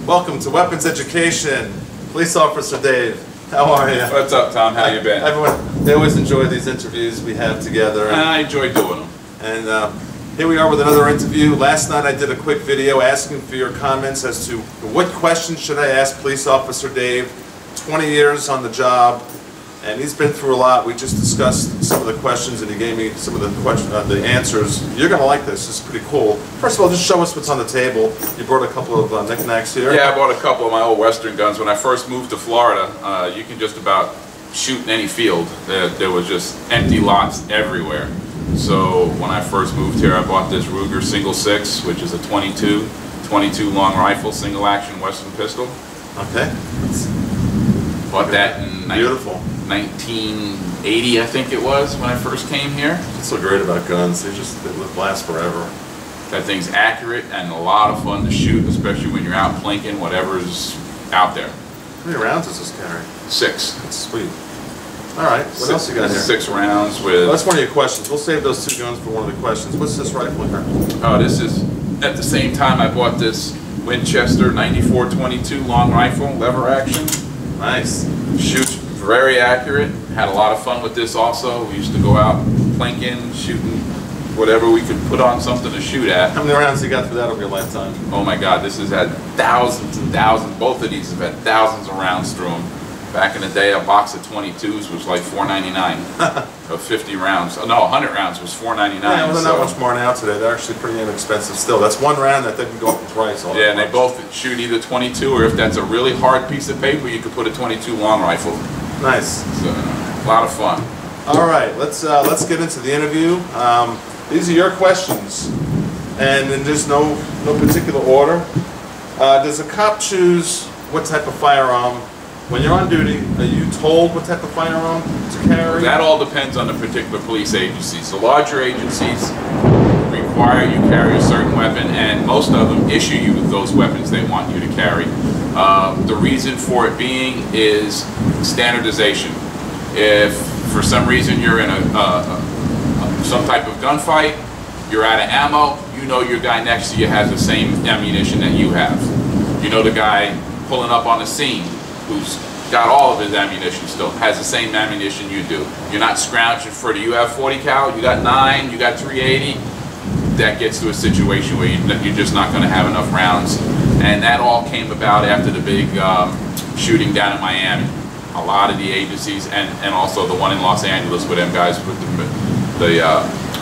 Welcome to Weapons Education. Police Officer Dave, how are you? What's up, Tom? How you been? Everyone, they always enjoy these interviews we have together. And I enjoy doing them. And here we are with another interview. Last night I did a quick video asking for your comments as to what questions should I ask Police Officer Dave. 20 years on the job, and he's been through a lot. We just discussed some of the questions, and he gave me some of the answers. You're going to like this. It's pretty cool. First of all, just show us what's on the table. You brought a couple of knickknacks here. Yeah, I bought a couple of my old Western guns. When I first moved to Florida, you can just about shoot in any field. There was just empty lots everywhere. So when I first moved here, I bought this Ruger Single 6, which is a 22 long rifle, single action Western pistol. Okay. Bought that in 1980, I think it was, when I first came here. What's so great about guns? They last forever. That thing's accurate and a lot of fun to shoot, especially when you're out plinking whatever's out there. How many rounds does this carry? 6. That's sweet. All right, what else you got here? 6 rounds with... Well, that's one of your questions. We'll save those 2 guns for one of the questions. What's this rifle here? Oh, this is, at the same time I bought this Winchester 94-22 long rifle, lever action. Nice. Shoots very accurate. Had a lot of fun with this also. We used to go out plinking, shooting whatever we could put on something to shoot at. How many rounds you got through that over your lifetime? Oh my God, this has had thousands and thousands. Both of these have had thousands of rounds through them. Back in the day, a box of 22s was like $4.99 of 50 rounds. Oh, no, 100 rounds was $4.99. Yeah, well, they're not much more now today. They're actually pretty inexpensive still. That's one round that didn't go up in price. Yeah, and they both shoot either 22, or if that's a really hard piece of paper, you could put a 22 long rifle. Nice. So, a lot of fun. All right, let's get into the interview. These are your questions, and in just no particular order. Does a cop choose what type of firearm? When you're on duty, are you told what type of firearm to carry? That all depends on the particular police agencies. The larger agencies require you carry a certain weapon, and most of them issue you with those weapons they want you to carry. The reason for it being is standardization. If for some reason you're in some type of gunfight, you're out of ammo, you know your guy next to you has the same ammunition that you have. You know the guy pulling up on the scene who's got all of his ammunition still, has the same ammunition you do. You're not scrounging for it. You have 40 cal, you got 9, you got 380. That gets to a situation where you're just not going to have enough rounds. And that all came about after the big shooting down in Miami. A lot of the agencies, and also the one in Los Angeles where them guys with the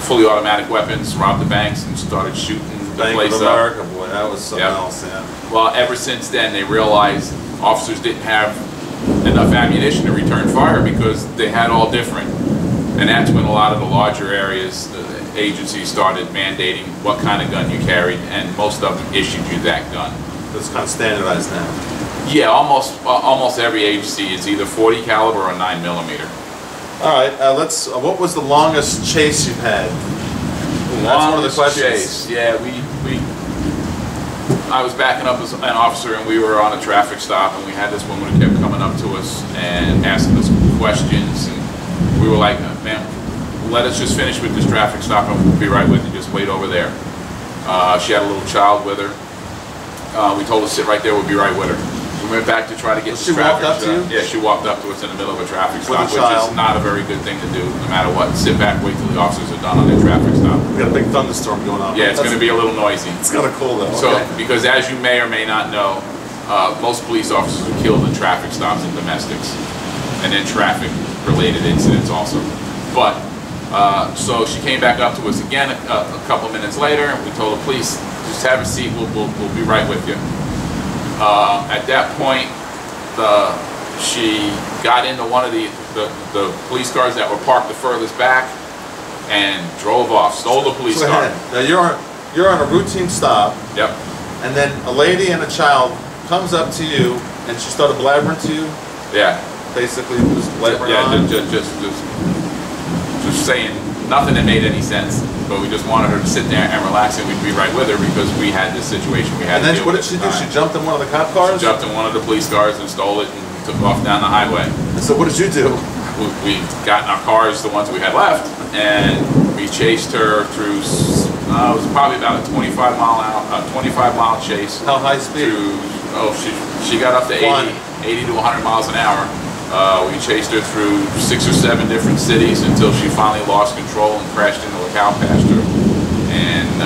fully automatic weapons robbed the banks and started shooting the place up. Bank of America, boy, that was something else, yeah. Well, ever since then, they realized officers didn't have enough ammunition to return fire because they had all different. And that's when a lot of the larger areas, the agencies started mandating what kind of gun you carried, and most of them issued you that gun. It's kind of standardized now. Yeah, almost every agency is either 40 caliber or 9mm. All right, what was the longest chase you've had? That's one of the questions. Chase. Yeah, I was backing up as an officer, and we were on a traffic stop, and we had this woman who kept coming up to us and asking us questions, and we were like, "Ma'am, let us just finish with this traffic stop, and we'll be right with you. Just wait over there." She had a little child with her. We told her to sit right there. We'll be right with her. We went back to try to get this traffic. She walked up to you? Yeah, she walked up to us in the middle of a traffic stop, which child. is not a very good thing to do, no matter what. Sit back, wait till the officers are done on their traffic stop. We got a big thunderstorm going on. Yeah, it's going to be a little noisy. It's kind of cool though. So, okay. Because as you may or may not know, most police officers are killed in traffic stops and domestics, and then traffic-related incidents also. But so she came back up to us again a couple minutes later, and we told the police, "Just have a seat. We'll be right with you." At that point, she got into one of the police cars that were parked the furthest back and drove off, stole the police car. Now you're on a routine stop. Yep. And then a lady and a child comes up to you and she started blabbering to you. Yeah. Basically, just blabbering. Yeah, just saying nothing that made any sense. But we just wanted her to sit there and relax, and we'd be right with her because we had this situation we had to deal with. And then what did she do? She jumped in one of the cop cars? She jumped in one of the police cars and stole it and took off down the highway. And so what did you do? We got in our cars, the ones we had left, and we chased her through, it was probably about a 25 mile chase. How high speed? Through Oh, she got up to 80 to 100 miles an hour. We chased her through 6 or 7 different cities until she finally lost control and crashed into a cow pasture. And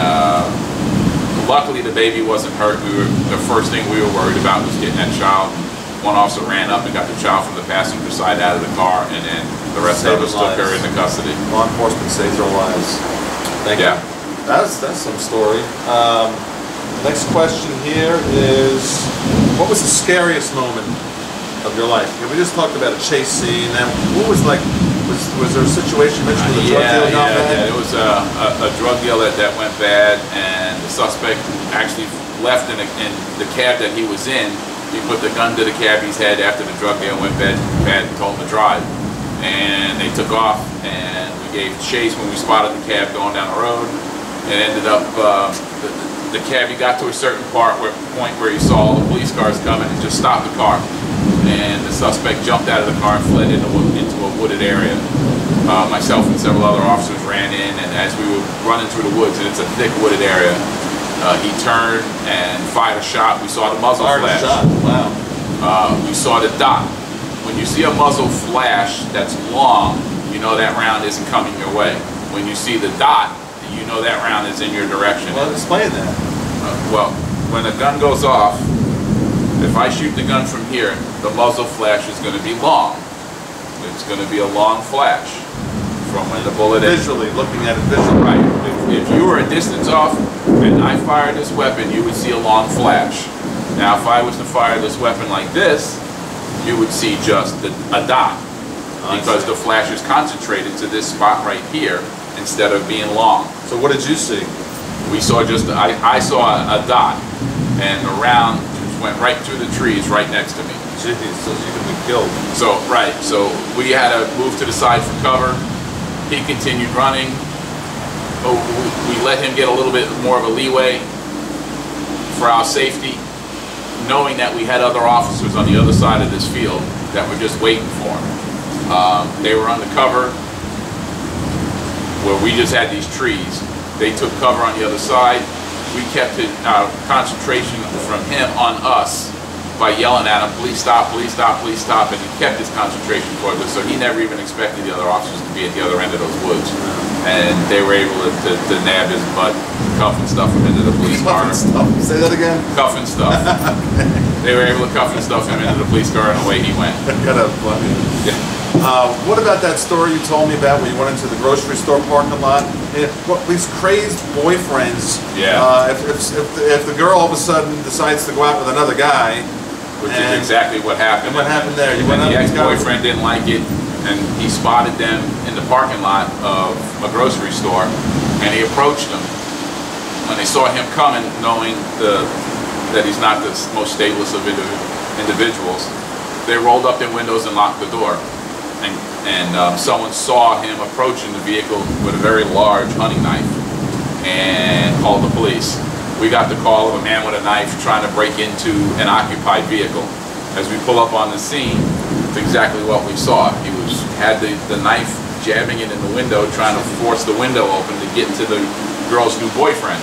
luckily the baby wasn't hurt. The first thing we were worried about was getting that child. One officer ran up and got the child from the passenger side out of the car, and then the rest of us took her into custody. Law enforcement saves our lives. Thank you. That's some story. Next question here is, what was the scariest moment of your life? We just talked about a chase scene, and what was like, was there a situation mentioned with a drug deal gone bad? Yeah, it was a drug deal that went bad, and the suspect actually left in the cab that he was in. He put the gun to the cabbie's head after the drug deal went bad and told him to drive. And they took off, and we gave chase when we spotted the cab going down the road. It ended up, the cabbie got to a certain point where he saw all the police cars coming and just stopped the car. And the suspect jumped out of the car and fled into a wooded area. Myself and several other officers ran in, and as we were running through the woods, and it's a thick wooded area, he turned and fired a shot. We saw the muzzle flash. Wow. We saw the dot. When you see a muzzle flash that's long, you know that round isn't coming your way. When you see the dot, you know that round is in your direction. Well, explain that. Well, when a gun goes off, if I shoot the gun from here, the muzzle flash is going to be long. It's going to be a long flash from when the bullet visually, looking at it visually. Right. If you were a distance off and I fired this weapon, you would see a long flash. Now, if I was to fire this weapon like this, you would see just a dot, because the flash is concentrated to this spot right here instead of being long. So what did you see? We saw just, I saw a dot, and the round just went right through the trees right next to me. Jeez, so you could be killed. So, right, so we had to move to the side for cover. He continued running. Oh, we let him get a little bit more of a leeway for our safety, knowing that we had other officers on the other side of this field that were just waiting for him. They were under cover where we just had these trees. They took cover on the other side. We kept our concentration from him on us by yelling at him, "Please stop, please stop, please stop," and he kept his concentration towards us, so he never even expected the other officers to be at the other end of those woods. And they were able to nab his butt, cuff and stuff him into the police car. Cuff and stuff? Say that again? Cuff and stuff. Okay. They were able to cuff and stuff him into the police car, and away he went. Kind of funny. Yeah. What about that story you told me about when you went into the grocery store parking lot? These crazed boyfriends. Yeah. If the girl all of a sudden decides to go out with another guy, which is exactly what happened. And what happened there? You went the ex-boyfriend didn't like it, and he spotted them in the parking lot of a grocery store, and he approached them. When they saw him coming, knowing that he's not the most stablest of individuals, they rolled up their windows and locked the door. And someone saw him approaching the vehicle with a very large hunting knife and called the police. We got the call of a man with a knife trying to break into an occupied vehicle. As we pull up on the scene, it's exactly what we saw. He had the knife jabbing it in the window, trying to force the window open to get to the girl's new boyfriend.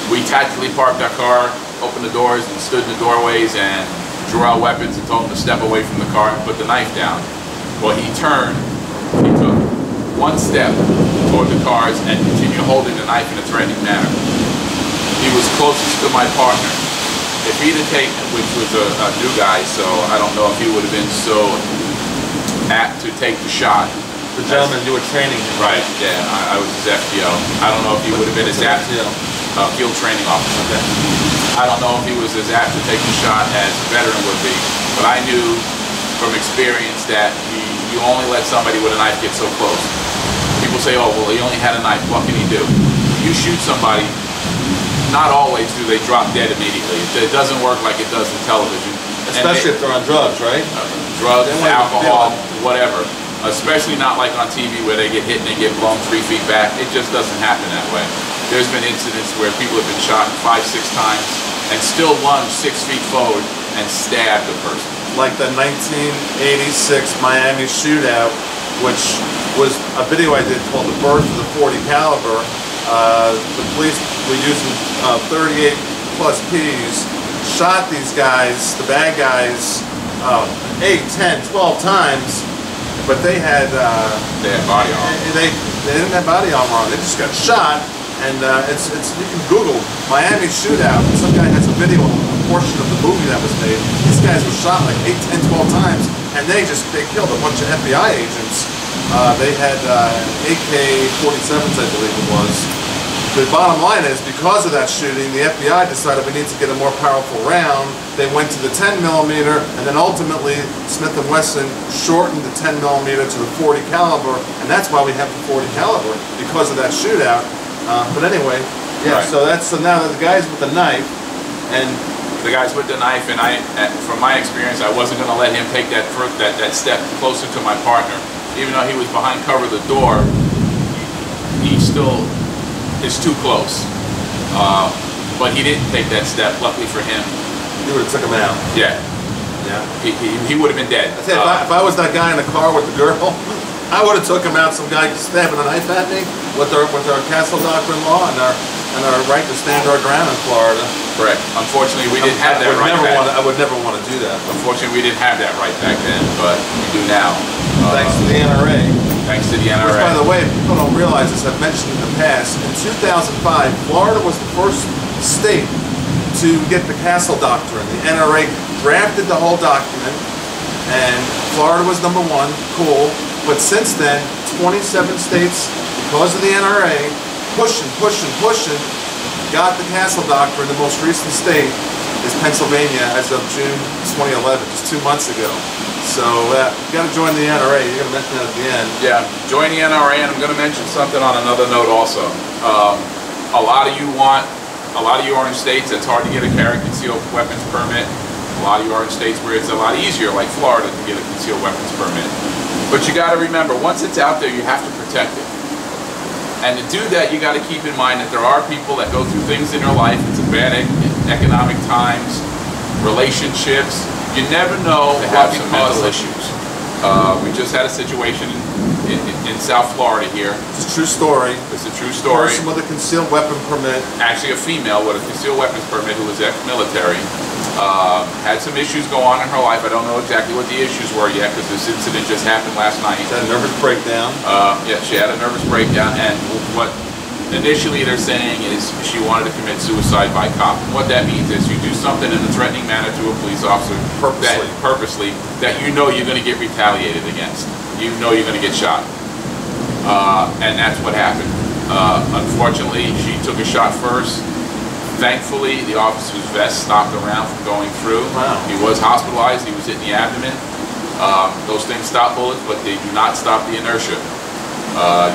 We tactically parked our car, opened the doors, and stood in the doorways and drew our weapons and told him to step away from the car and put the knife down. Well, he turned, he took one step toward the cars and continued holding the knife in a threatening manner. He was closest to my partner. If he'd have taken, which was a new guy, so I don't know if he would have been so apt to take the shot. The gentleman you were training him. Right, yeah, I was his FTO. I don't know if he would have been as apt, field training officer. Okay. I don't know if he was as apt to take the shot as a veteran would be, but I knew from experience that you only let somebody with a knife get so close. People say, oh, well, he only had a knife, what can he do? You shoot somebody, not always do they drop dead immediately. It doesn't work like it does in television. Especially if they're on drugs, right? Drugs, alcohol, whatever. Especially not like on TV where they get hit and they get blown 3 feet back. It just doesn't happen that way. There's been incidents where people have been shot 5, 6 times and still lunge 6 feet forward and stab the person. Like the 1986 Miami shootout, which was a video I did called "The Birth of the 40 Caliber." The police were using 38 plus Ps shot these guys, the bad guys, 8, 10, 12 times, but they had body armor. They didn't have body armor on. They just got shot, and it's you can Google Miami shootout. Some guy has a video, a portion of the movie that was made. These guys were shot like 8, 10, 12 times, and they killed a bunch of FBI agents. They had AK-47s, I believe it was. The bottom line is, because of that shooting, the FBI decided we need to get a more powerful round. They went to the 10 millimeter, and then ultimately Smith & Wesson shortened the 10 millimeter to the 40 caliber, and that's why we have the 40 caliber, because of that shootout. But anyway, yeah. Right. So now the guys with the knife, and the guys with the knife, and from my experience, I wasn't going to let him take that step closer to my partner, even though he was behind cover of the door. He still is too close, but he didn't take that step. Luckily for him, you would have took him out. Yeah, he would have been dead. I tell you, if I was that guy in the car with the girl, I would have took him out. Some guy stabbing a knife at me with our castle doctrine law and our right to stand our ground in Florida. Correct. Unfortunately, we didn't have that right back then. I would never want to do that. Unfortunately, we didn't have that right back then, but we do now. Thanks to the NRA. Thanks to the NRA. Which, by the way, people don't realize this, I've mentioned in the past, in 2005, Florida was the first state to get the Castle Doctrine. The NRA drafted the whole document, and Florida was #1, cool. But since then, 27 states, because of the NRA, pushing, got the Castle Doctrine. The most recent state is Pennsylvania as of June 2011, just 2 months ago. So you got to join the NRA. You're going to mention that at the end. Yeah, join the NRA, and I'm going to mention something on another note also. A lot of you are in states that's hard to get a carry concealed weapons permit. A lot of you are in states where it's a lot easier, like Florida, to get a concealed weapons permit. But you got to remember, once it's out there, you have to protect it. And to do that, you got to keep in mind that there are people that go through things in their life. It's a bad economic times, relationships. You never know what can cause issues. We just had a situation in South Florida here. It's a true story. It's a true story. A person with a concealed weapon permit. Actually, a female with a concealed weapons permit who was ex-military. Had some issues go on in her life. I don't know exactly what the issues were yet because this incident just happened last night. She had a nervous breakdown. Yeah, she had a nervous breakdown, and what initially they're saying is she wanted to commit suicide by cop. And what that means is you do something in a threatening manner to a police officer purposely that you know you're going to get retaliated against. You know you're going to get shot. And that's what happened. Unfortunately, she took a shot first. Thankfully, the officer's vest stopped the round from going through. Wow. He was hospitalized. He was hit in the abdomen. Those things stop bullets, but they do not stop the inertia.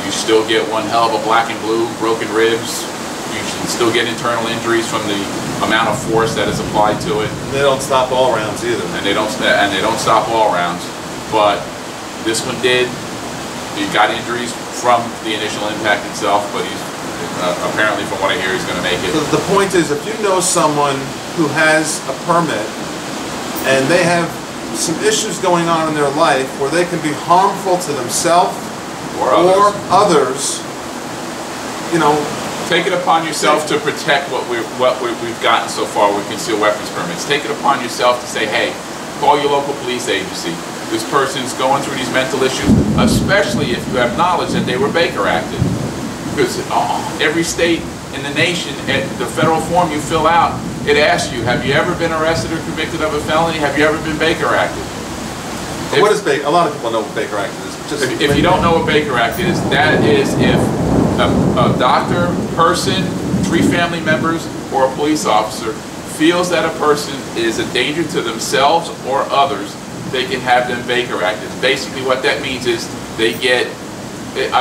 You still get one hell of a black and blue, broken ribs. You can still get internal injuries from the amount of force that is applied to it. And they don't stop all rounds either. And they don't stop all rounds. But this one did. He got injuries from the initial impact itself, but he's apparently, from what I hear, he's going to make it. So the point is, if you know someone who has a permit and they have some issues going on in their life where they can be harmful to themselves or others, you know, take it upon yourself to protect what we've gotten so far with concealed weapons permits. Take it upon yourself to say, hey, call your local police agency. This person's going through these mental issues, especially if you have knowledge that they were Baker Acted. Because every state in the nation, the federal form you fill out, it asks you, have you ever been arrested or convicted of a felony? Have you ever been Baker Acted? What is Baker? A lot of people know what Baker Acted is. If you don't know what Baker Acted is, that is if a doctor, person, 3 family members, or a police officer feels that a person is a danger to themselves or others, they can have them Baker Acted. Basically what that means is they get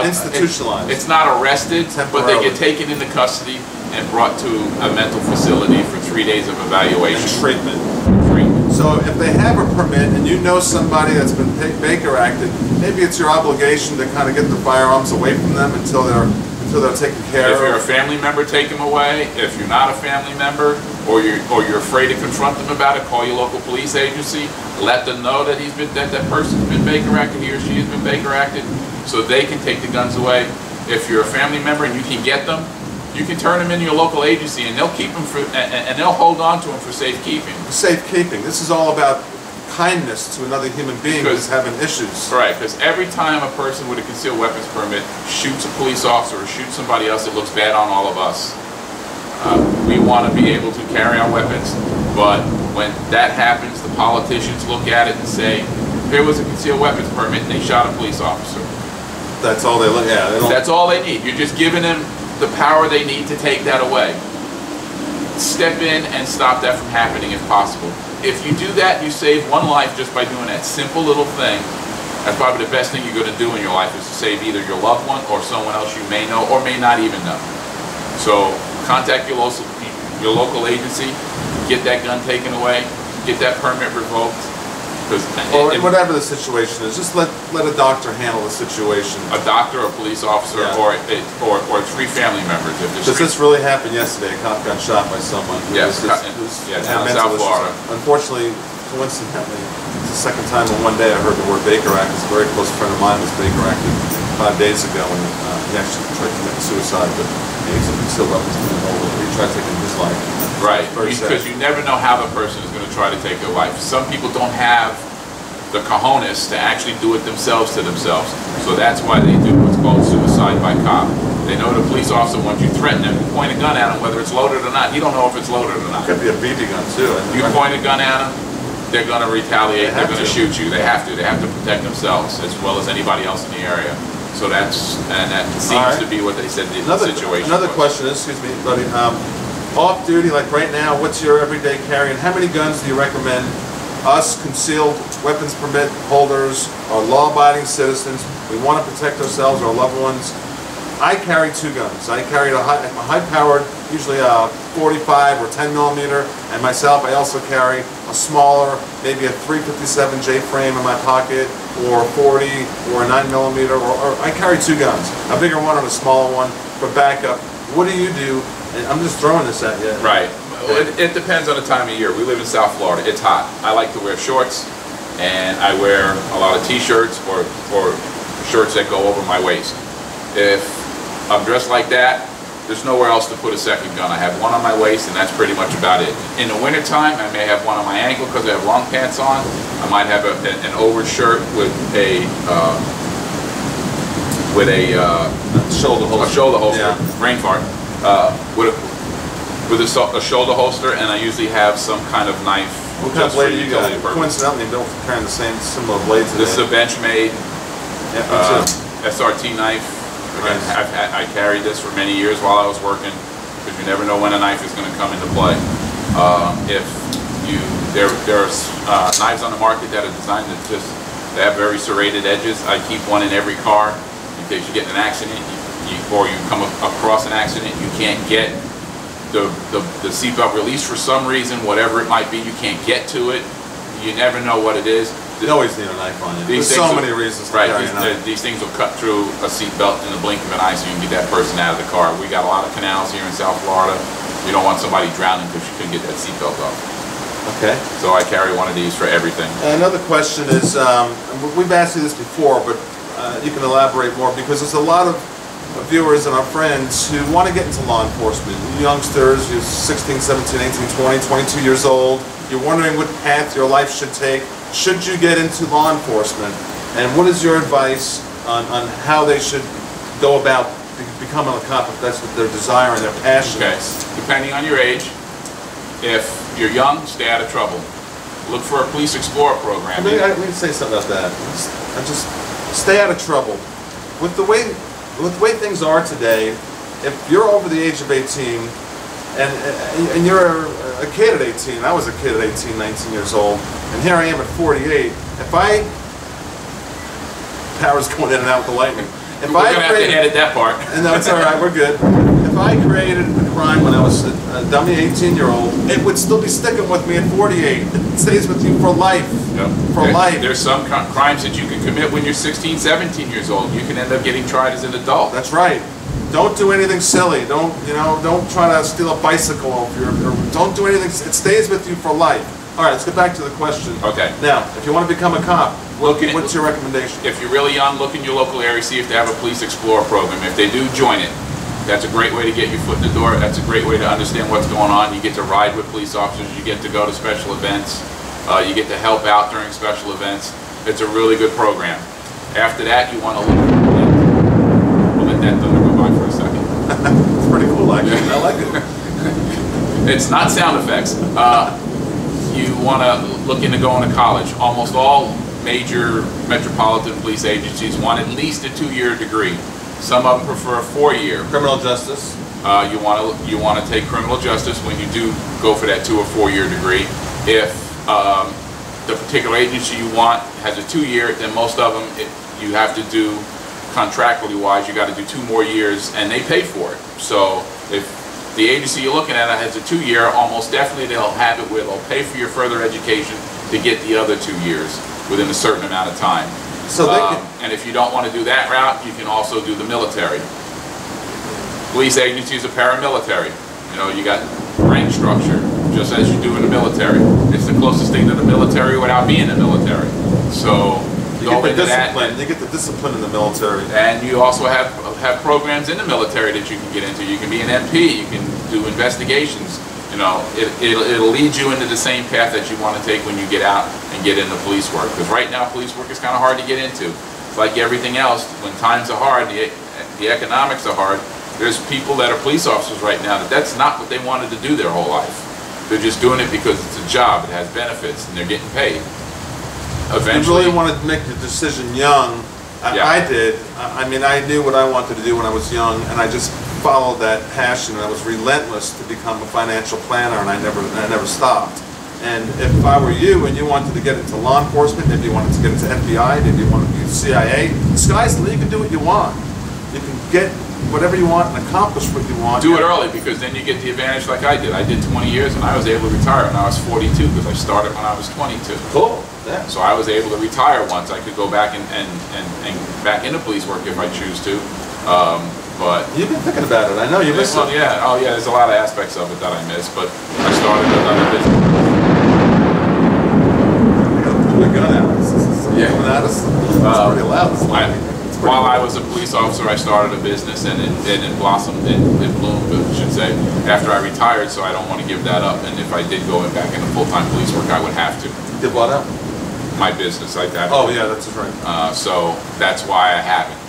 institutionalized. It's not arrested, but they get taken into custody and brought to a mental facility for 3 days of evaluation. And treatment. So if they have a permit and you know somebody that's been Baker Acted, maybe it's your obligation to kind of get the firearms away from them until they're taken care of. If you're a family member, take them away. If you're not a family member, or you're afraid to confront them about it, call your local police agency. Let them know that that person's been Baker Acted, he or she has been Baker Acted, so they can take the guns away. If you're a family member and you can get them, you can turn them into your local agency, and they'll keep them for, and they'll hold on to them for safekeeping. Safekeeping. This is all about kindness to another human being who's having issues. Right, because every time a person with a concealed weapons permit shoots a police officer or shoots somebody else, it looks bad on all of us. We want to be able to carry our weapons, but when that happens, the politicians look at it and say, here was a concealed weapons permit and they shot a police officer. That's all they look at. Yeah, that's all they need. You're just giving them the power they need to take that away. Step in and stop that from happening if possible. If you do that, you save one life just by doing that simple little thing. That's probably the best thing you're going to do in your life, is to save either your loved one or someone else you may know or may not even know. So contact your local agency, get that gun taken away, get that permit revoked. Or whatever the situation is, just let a doctor handle the situation. A doctor, a police officer, yeah. or three family members. Does this really happen yesterday? A cop got shot by someone who down in South Florida. Unfortunately, coincidentally, it's the second time in one day I heard the word Baker Act. A very close friend of mine was Baker Acted 5 days ago, and he actually tried to commit suicide, but he still weapons holder. He tried taking his life. Right, because you never know how the person is going to try to take their life. Some people don't have the cojones to actually do it themselves to themselves. So that's why they do what's called suicide by cop. They know the police officer, once you threaten him, you point a gun at him, whether it's loaded or not. You don't know if it's loaded or not. It could be a BB gun too. You point a gun at them, they're going to retaliate, they're going to shoot you. They have to protect themselves as well as anybody else in the area. So that seems to be what they said the situation Another was. question, excuse me, buddy. Off duty, like right now, what's your everyday carry, and how many guns do you recommend us concealed weapons permit holders or law-abiding citizens? We want to protect ourselves, our loved ones. I carry 2 guns. I carry a high-powered, usually a 45 or 10 millimeter, and myself, I also carry a smaller, maybe a 357 J frame in my pocket, or a 40 or a 9 millimeter, or I carry 2 guns, a bigger one and a smaller one for backup. What do you do? And I'm just throwing this at you. Right. It depends on the time of year. We live in South Florida. It's hot. I like to wear shorts, and I wear a lot of t-shirts or shirts that go over my waist. If I'm dressed like that, there's nowhere else to put a second gun. I have one on my waist, and that's pretty much about it. In the wintertime, I may have one on my ankle because I have long pants on. I might have an over shirt with a shoulder holster, yeah. Brain fart. With a shoulder holster, and I usually have some kind of knife. What kind of blade do you got? Coincidentally, they're carrying the same similar blades. This is a Benchmade SRT knife. Again, I carried this for many years while I was working, because you never know when a knife is going to come into play. There are knives on the market that are designed to have very serrated edges. I keep one in every car in case you get in an accident. Or you come across an accident, you can't get the seatbelt release for some reason, whatever it might be, you can't get to it. You never know what it is. You always need a knife on you. There's so many reasons to carry a knife. These things will cut through a seatbelt in the blink of an eye, so you can get that person out of the car. We got a lot of canals here in South Florida. You don't want somebody drowning because you couldn't get that seatbelt off. Okay. So I carry one of these for everything. Another question is, we've asked you this before, but you can elaborate more, because there's a lot of viewers and our friends who want to get into law enforcement. Youngsters, you're 16, 17, 18, 20, 22 years old. You're wondering what path your life should take. Should you get into law enforcement? And what is your advice on how they should go about becoming a cop, if that's what their desire and their passion is? Depending on your age, if you're young, stay out of trouble. Look for a Police Explorer program. Let me say something about that. Just stay out of trouble. With the way things are today, if you're over the age of 18 and you're a kid at 18, I was a kid at 18, 19 years old, and here I am at 48. Power's going in and out with the lightning. We're going to have to edit that part. No, it's all right, we're good. If I created a crime when I was a dummy 18-year-old, it would still be sticking with me at 48. It stays with you for life. Yep. For life. There's some crimes that you can commit when you're 16, 17 years old. You can end up getting tried as an adult. That's right. Don't do anything silly. Don't try to steal a bicycle or don't do anything. It stays with you for life. All right, let's get back to the question. Okay. Now, if you want to become a cop, what's your recommendation? If you're really young, look in your local area, see if they have a Police Explorer program. If they do, join it. That's a great way to get your foot in the door. That's a great way to understand what's going on. You get to ride with police officers. You get to go to special events. You get to help out during special events. It's a really good program. After that, you want to we'll let that thunder go by for a second. It's pretty cool, actually. Yeah. I like it. It's not sound effects. You want to look into going to college. Almost all major metropolitan police agencies want at least a 2-year degree. Some of them prefer a 4-year. Criminal justice. You want to take criminal justice when you do go for that 2 or 4-year degree. If the particular agency you want has a 2-year, then most of them you have to do contractually wise. You got to do 2 more years, and they pay for it. So if the agency you're looking at has a 2-year, almost definitely they'll have it where they'll pay for your further education to get the other 2 years within a certain amount of time. So and if you don't want to do that route, you can also do the military. Police agencies are paramilitary. You know, you got rank structure, just as you do in the military. It's the closest thing to the military without being the military. So you get the discipline. You get the discipline in the military. And you also have programs in the military that you can get into. You can be an MP. You can do investigations. You know, it'll lead you into the same path that you want to take when you get out and get into police work. Because right now, police work is kind of hard to get into. It's like everything else. When times are hard, the economics are hard. There's people that are police officers right now that's not what they wanted to do their whole life. They're just doing it because it's a job. It has benefits, and they're getting paid. Eventually, you really wanted to make the decision young. I did. I mean, I knew what I wanted to do when I was young, and I just followed that passion. And I was relentless to become a financial planner, and I never stopped. And if I were you and you wanted to get into law enforcement, maybe you wanted to get into FBI, maybe you wanted to be CIA, the sky's the limit. You can do what you want. You can get whatever you want and accomplish what you want. Do it early, because then you get the advantage like I did. I did 20 years and I was able to retire when I was 42 because I started when I was 22. Cool. Yeah. So I was able to retire once. I could go back and back into police work if I choose to. But you've been thinking about it. I know you miss it. Yeah. Oh yeah. There's a lot of aspects of it that I miss, but I started another business. I gotta pull the gun out. This is coming at us. It's pretty loud. While I was a police officer, I started a business, and it blossomed, it bloomed, I should say, after I retired, so I don't want to give that up. And if I did go back into full-time police work, I would have to. You did what up? My business, like that. Oh, yeah, that's right. So that's why I haven't.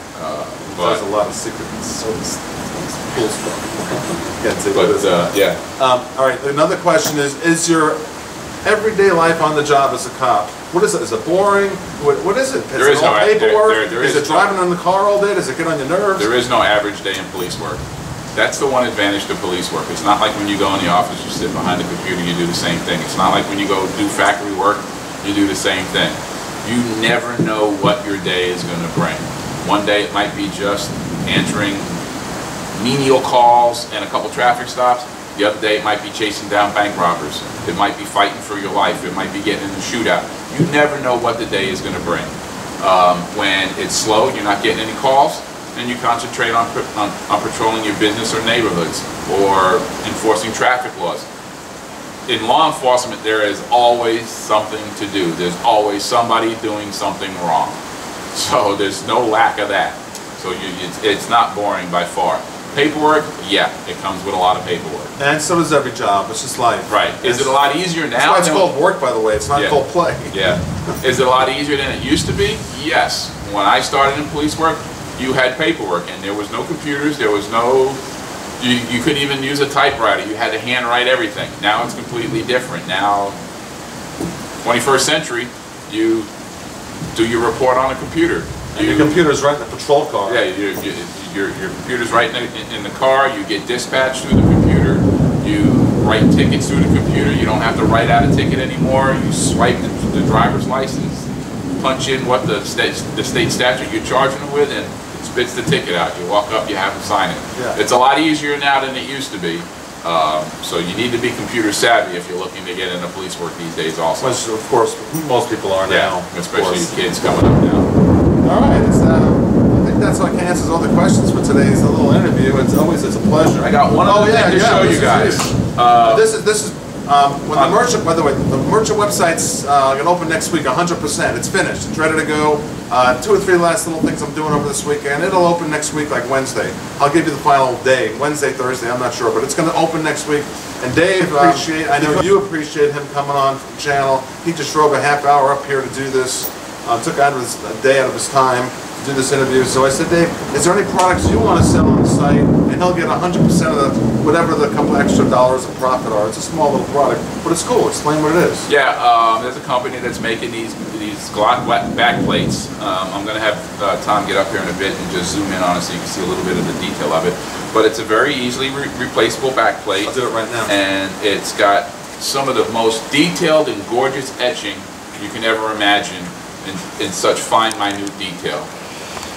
There's a lot of secrets. Cool stuff. Yeah. All right, another question is your everyday life on the job as a cop, what is it? Is it boring? What is it? There is no paperwork? Is it driving on the car all day? Does it get on your nerves? There is no average day in police work. That's the one advantage to police work. It's not like when you go in the office, you sit behind the computer, you do the same thing. It's not like when you go do factory work, you do the same thing. You never know what your day is going to bring. One day it might be just answering menial calls and a couple traffic stops. The other day it might be chasing down bank robbers. It might be fighting for your life. It might be getting in a shootout. You never know what the day is going to bring. When it's slow, you're not getting any calls, and you concentrate on patrolling your business or neighborhoods or enforcing traffic laws. In law enforcement, there is always something to do. There's always somebody doing something wrong. So there's no lack of that. So it's not boring by far. Paperwork, yeah, it comes with a lot of paperwork. And so does every job. It's just life. Right. Is it a lot easier now? That's why it's called work, by the way. It's not called play. Yeah. Is it a lot easier than it used to be? Yes. When I started in police work, you had paperwork, and there was no computers. There was no... You couldn't even use a typewriter. You had to handwrite everything. Now it's completely different. Now, 21st century, you do your report on a computer. Your computer's right in the patrol car. Yeah, your computer's right in the car. You get dispatched through the computer. You write tickets through the computer. You don't have to write out a ticket anymore. You swipe the driver's license, punch in what the state statute you're charging them with, and it spits the ticket out. You walk up, you have them sign it. Yeah. It's a lot easier now than it used to be. So you need to be computer savvy if you're looking to get into police work these days also. Which, of course, most people are now. Especially kids coming up now. All right, I think that's like answers all the questions for today's little interview. It's a pleasure. I got one other thing to show you guys. This is When the merchant, by the way, the merchant website's going to open next week 100%. It's finished. It's ready to go. 2 or 3 last little things I'm doing over this weekend. It'll open next week, like Wednesday. I'll give you the final day, Wednesday, Thursday, I'm not sure, but it's going to open next week. And Dave, I know you appreciate him coming on the channel. He just drove a half hour up here to do this. Took out a day out of his time to do this interview. So I said, Dave, is there any products you want to sell on the site? And he'll get 100% of whatever the couple extra dollars of profit are. It's a small little product, but it's cool. Explain what it is. Yeah, there's a company that's making these Glock back plates. I'm going to have Tom get up here in a bit and just zoom in on it so you can see a little bit of the detail of it. But it's a very easily replaceable back plate. I'll do it right now. And it's got some of the most detailed and gorgeous etching you can ever imagine in such fine, minute detail.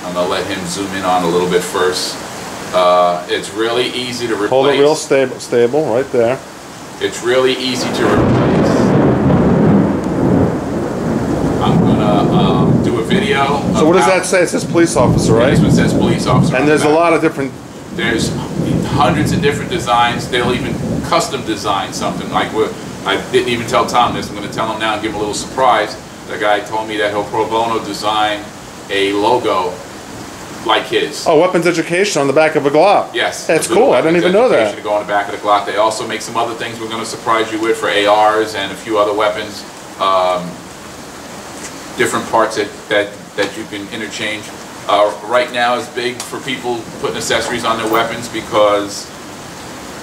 I'm going to let him zoom in on a little bit first. It's really easy to replace. Hold it real stable, right there. It's really easy to replace. I'm going to do a video. So what does that say? It says police officer, right? This one says police officer. And there's a lot of different... There's hundreds of different designs. They'll even custom design something. Like I didn't even tell Tom this. I'm going to tell him now and give him a little surprise. The guy told me that he'll pro bono design a logo like his. Oh, weapons education on the back of a Glock. Yes. That's cool. I didn't even know that. To go on the back of the Glock. They also make some other things we're going to surprise you with for ARs and a few other weapons. Different parts that you can interchange. Right now is big for people putting accessories on their weapons because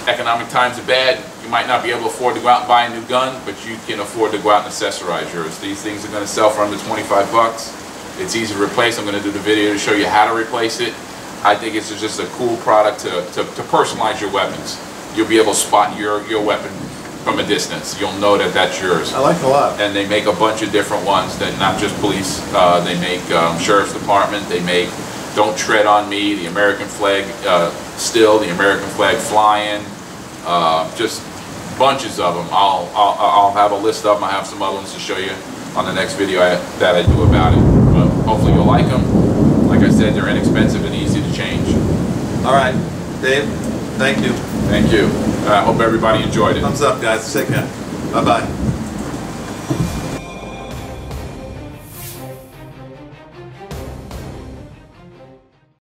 economic times are bad. You might not be able to afford to go out and buy a new gun, but you can afford to go out and accessorize yours. These things are going to sell for under 25 bucks. It's easy to replace. I'm going to do the video to show you how to replace it. I think it's just a cool product to personalize your weapons. You'll be able to spot your weapon from a distance. You'll know that that's yours. I like it a lot. And they make a bunch of different ones that not just police. They make sheriff's department. They make Don't Tread on Me, the American flag still, the American flag flying. Just bunches of them. I'll have a list of them. I have some other ones to show you on the next video that I do about it. But hopefully you'll like them. Like I said, they're inexpensive and easy to change. All right, Dave, thank you. Thank you. I hope everybody enjoyed it. Thumbs up, guys. Take care. Bye-bye.